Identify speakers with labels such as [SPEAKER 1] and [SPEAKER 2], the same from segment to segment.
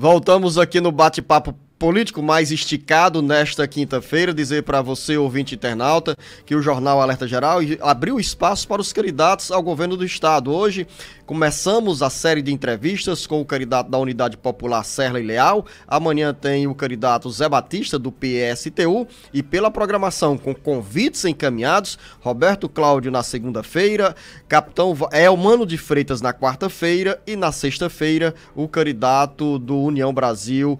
[SPEAKER 1] Voltamos aqui no bate-papo político mais esticado nesta quinta-feira, dizer para você, ouvinte internauta, que o Jornal Alerta Geral abriu espaço para os candidatos ao governo do estado. Hoje começamos a série de entrevistas com o candidato da Unidade Popular, Serley Leal. Amanhã tem o candidato Zé Batista, do PSTU, e pela programação com convites encaminhados, Roberto Cláudio na segunda-feira, Capitão Elmano de Freitas na quarta-feira e na sexta-feira o candidato do União Brasil,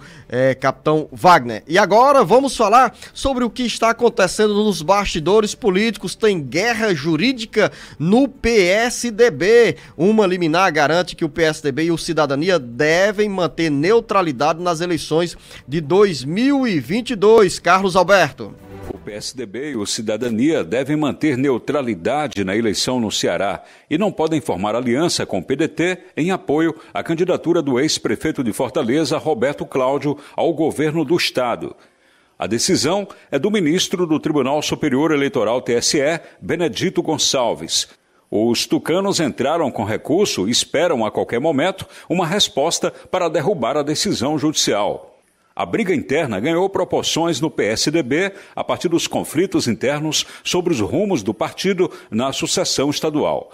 [SPEAKER 1] Capitão Wagner. E agora vamos falar sobre o que está acontecendo nos bastidores políticos. Tem guerra jurídica no PSDB. Uma liminar garante que o PSDB e o Cidadania devem manter neutralidade nas eleições de 2022. Carlos Alberto.
[SPEAKER 2] O PSDB e o Cidadania devem manter neutralidade na eleição no Ceará e não podem formar aliança com o PDT em apoio à candidatura do ex-prefeito de Fortaleza, Roberto Cláudio, ao governo do estado. A decisão é do ministro do Tribunal Superior Eleitoral TSE, Benedito Gonçalves. Os tucanos entraram com recurso e esperam a qualquer momento uma resposta para derrubar a decisão judicial. A briga interna ganhou proporções no PSDB a partir dos conflitos internos sobre os rumos do partido na sucessão estadual.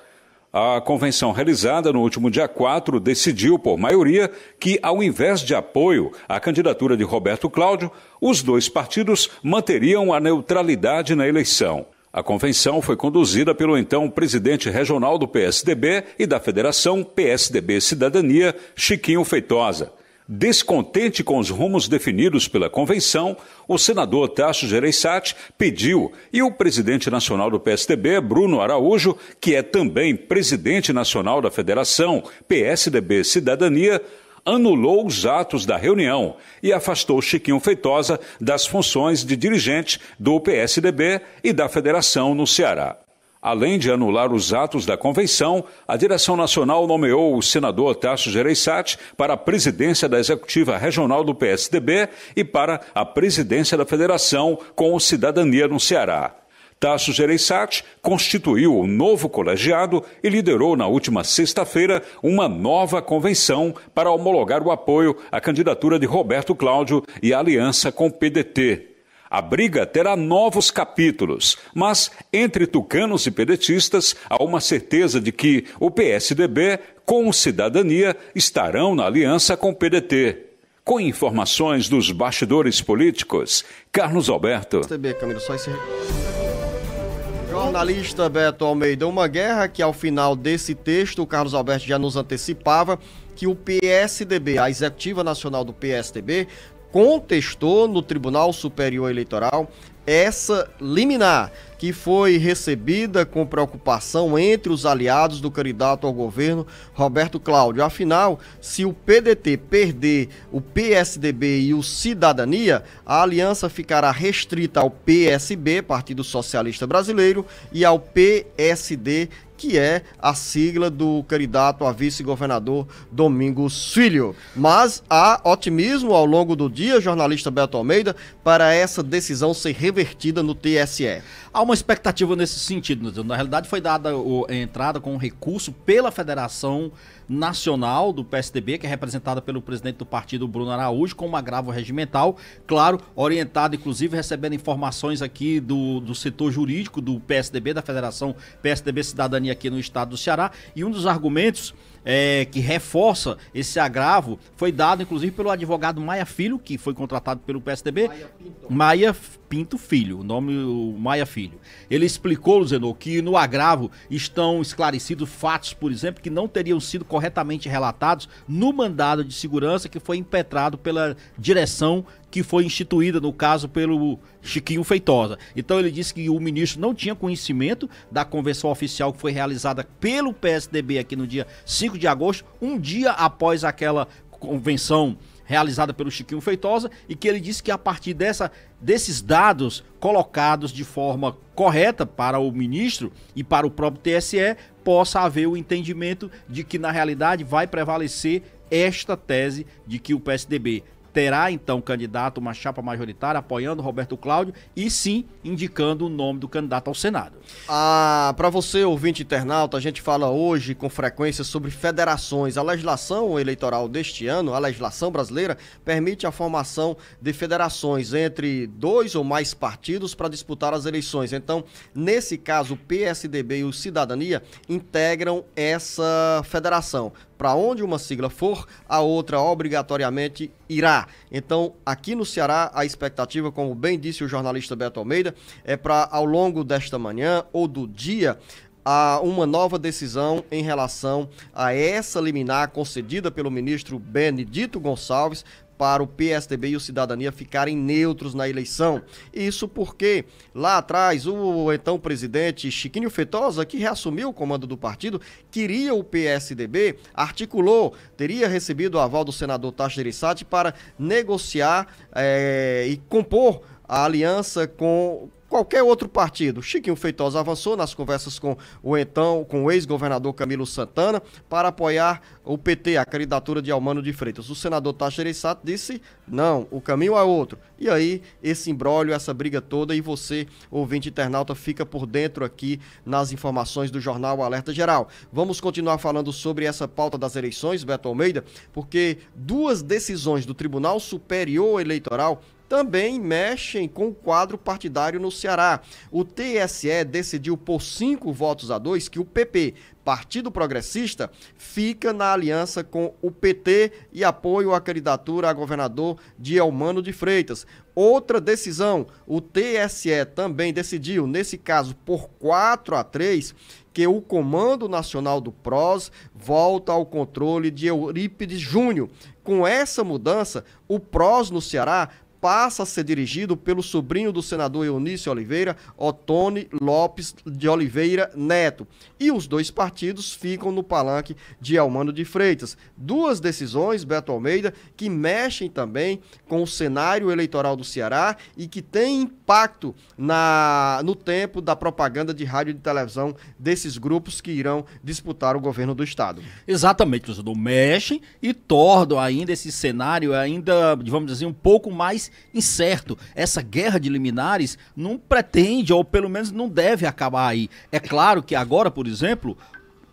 [SPEAKER 2] A convenção realizada no último dia 4 decidiu, por maioria, que, ao invés de apoio à candidatura de Roberto Cláudio, os dois partidos manteriam a neutralidade na eleição. A convenção foi conduzida pelo então presidente regional do PSDB e da Federação PSDB Cidadania, Chiquinho Feitosa. Descontente com os rumos definidos pela convenção, o senador Tasso Gereissati pediu e o presidente nacional do PSDB, Bruno Araújo, que é também presidente nacional da Federação PSDB Cidadania, anulou os atos da reunião e afastou Chiquinho Feitosa das funções de dirigente do PSDB e da Federação no Ceará. Além de anular os atos da convenção, a direção nacional nomeou o senador Tasso Gereissati para a presidência da executiva regional do PSDB e para a presidência da federação com o Cidadania no Ceará. Tasso Gereissati constituiu o novo colegiado e liderou na última sexta-feira uma nova convenção para homologar o apoio à candidatura de Roberto Cláudio e a aliança com o PDT. A briga terá novos capítulos, mas entre tucanos e pedetistas há uma certeza de que o PSDB com o Cidadania estarão na aliança com o PDT. Com informações dos bastidores políticos, Carlos Alberto.
[SPEAKER 1] Jornalista Beto Almeida, uma guerra que ao final desse texto o Carlos Alberto já nos antecipava que o PSDB, a executiva nacional do PSDB, contestou no Tribunal Superior Eleitoral essa liminar, que foi recebida com preocupação entre os aliados do candidato ao governo, Roberto Cláudio. Afinal, se o PDT perder o PSDB e o Cidadania, a aliança ficará restrita ao PSB, Partido Socialista Brasileiro, e ao PSD, que é a sigla do candidato a vice-governador Domingos Filho. Mas há otimismo ao longo do dia, jornalista Beto Almeida, para essa decisão ser revertida no TSE.
[SPEAKER 3] Há uma expectativa nesse sentido. Na realidade, foi dada a entrada com um recurso pela Federação Nacional do PSDB, que é representada pelo presidente do partido, Bruno Araújo, com um agravo regimental, claro, orientado, inclusive, recebendo informações aqui do setor jurídico do PSDB, da Federação PSDB Cidadania aqui no estado do Ceará, e um dos argumentos que reforça esse agravo foi dado, inclusive, pelo advogado Maia Filho, que foi contratado pelo PSDB. Maia Pinto Filho, o nome Maia Filho. Ele explicou, Luzenor, que no agravo estão esclarecidos fatos, por exemplo, que não teriam sido corretamente relatados no mandado de segurança que foi impetrado pela direção que foi instituída, no caso, pelo Chiquinho Feitosa. Então ele disse que o ministro não tinha conhecimento da convenção oficial que foi realizada pelo PSDB aqui no dia 5 de agosto, um dia após aquela convenção realizada pelo Chiquinho Feitosa, e que ele disse que a partir desses dados colocados de forma correta para o ministro e para o próprio TSE, possa haver o entendimento de que na realidade vai prevalecer esta tese de que o PSDB terá então candidato, uma chapa majoritária, apoiando Roberto Cláudio e sim indicando o nome do candidato ao Senado.
[SPEAKER 1] Para você, ouvinte internauta, a gente fala hoje com frequência sobre federações. A legislação eleitoral deste ano, a legislação brasileira, permite a formação de federações entre 2 ou mais partidos para disputar as eleições. Então, nesse caso, o PSDB e o Cidadania integram essa federação. Para onde uma sigla for, a outra obrigatoriamente irá. Então, aqui no Ceará, a expectativa, como bem disse o jornalista Beto Almeida, é para, ao longo desta manhã ou do dia, uma nova decisão em relação a essa liminar concedida pelo ministro Benedito Gonçalves para o PSDB e o Cidadania ficarem neutros na eleição. Isso porque lá atrás o então presidente Chiquinho Feitosa, que reassumiu o comando do partido, queria o PSDB, articulou, teria recebido o aval do senador Tasso Gereissati para negociar e compor a aliança com qualquer outro partido. Chiquinho Feitosa avançou nas conversas com o ex-governador Camilo Santana para apoiar o PT, a candidatura de Eumano de Freitas. O senador Tasso Gereissati disse, não, o caminho é outro. E aí, esse imbróglio, essa briga toda, e você, ouvinte internauta, fica por dentro aqui nas informações do jornal Alerta Geral. Vamos continuar falando sobre essa pauta das eleições, Beto Almeida, porque 2 decisões do Tribunal Superior Eleitoral também mexem com o quadro partidário no Ceará. O TSE decidiu por 5-2 que o PP, Partido Progressista, fica na aliança com o PT e apoia a candidatura a governador de Eumano de Freitas. Outra decisão, o TSE também decidiu, nesse caso por 4-3, que o Comando Nacional do PROS volta ao controle de Eurípides Júnior. Com essa mudança, o PROS no Ceará passa a ser dirigido pelo sobrinho do senador Eunício Oliveira, Otone Lopes de Oliveira Neto. E os 2 partidos ficam no palanque de Eumano de Freitas. 2 decisões, Beto Almeida, que mexem também com o cenário eleitoral do Ceará e que tem impacto no tempo da propaganda de rádio e de televisão desses grupos que irão disputar o governo do estado.
[SPEAKER 3] Exatamente, torcedor, mexem e tornam ainda esse cenário ainda, vamos dizer, um pouco mais incerto. Essa guerra de liminares não pretende, ou pelo menos não deve acabar aí. É claro que agora, por exemplo,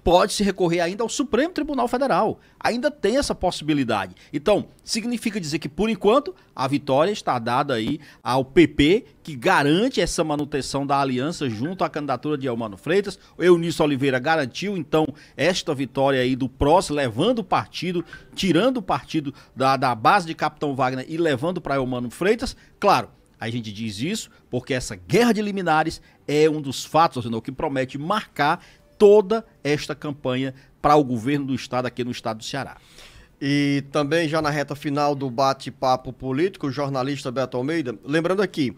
[SPEAKER 3] pode-se recorrer ainda ao Supremo Tribunal Federal. Ainda tem essa possibilidade. Então, significa dizer que, por enquanto, a vitória está dada aí ao PP, que garante essa manutenção da aliança junto à candidatura de Eumano Freitas. O Eunício Oliveira garantiu, então, esta vitória aí do PROS, levando o partido, tirando o partido da base de Capitão Wagner e levando para Eumano Freitas. Claro, a gente diz isso porque essa guerra de liminares é um dos fatos, que promete marcar toda esta campanha para o governo do estado aqui no estado do Ceará.
[SPEAKER 1] E também já na reta final do bate-papo político, o jornalista Beto Almeida, lembrando aqui,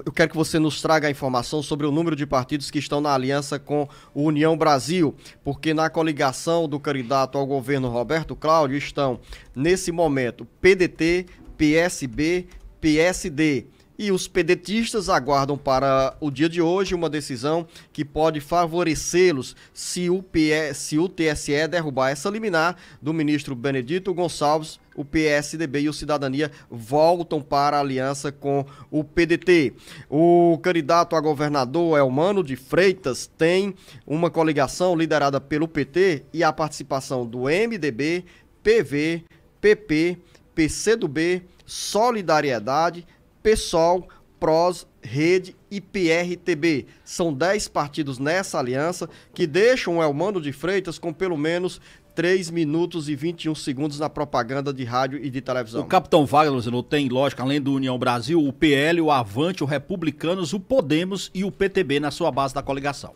[SPEAKER 1] eu quero que você nos traga a informação sobre o número de partidos que estão na aliança com o União Brasil, porque na coligação do candidato ao governo Roberto Cláudio estão, nesse momento, PDT, PSB, PSD. E os pedetistas aguardam para o dia de hoje uma decisão que pode favorecê-los se o TSE derrubar essa liminar do ministro Benedito Gonçalves. O PSDB e o Cidadania voltam para a aliança com o PDT. O candidato a governador Eumano de Freitas tem uma coligação liderada pelo PT e a participação do MDB, PV, PP, PCdoB, Solidariedade, PSOL, PROS, Rede e PRTB. São 10 partidos nessa aliança que deixam o Eumano de Freitas com pelo menos 3 minutos e 21 segundos na propaganda de rádio e de televisão.
[SPEAKER 3] O Capitão Wagner tem, lógico, além do União Brasil, o PL, o Avante, o Republicanos, o Podemos e o PTB na sua base da coligação.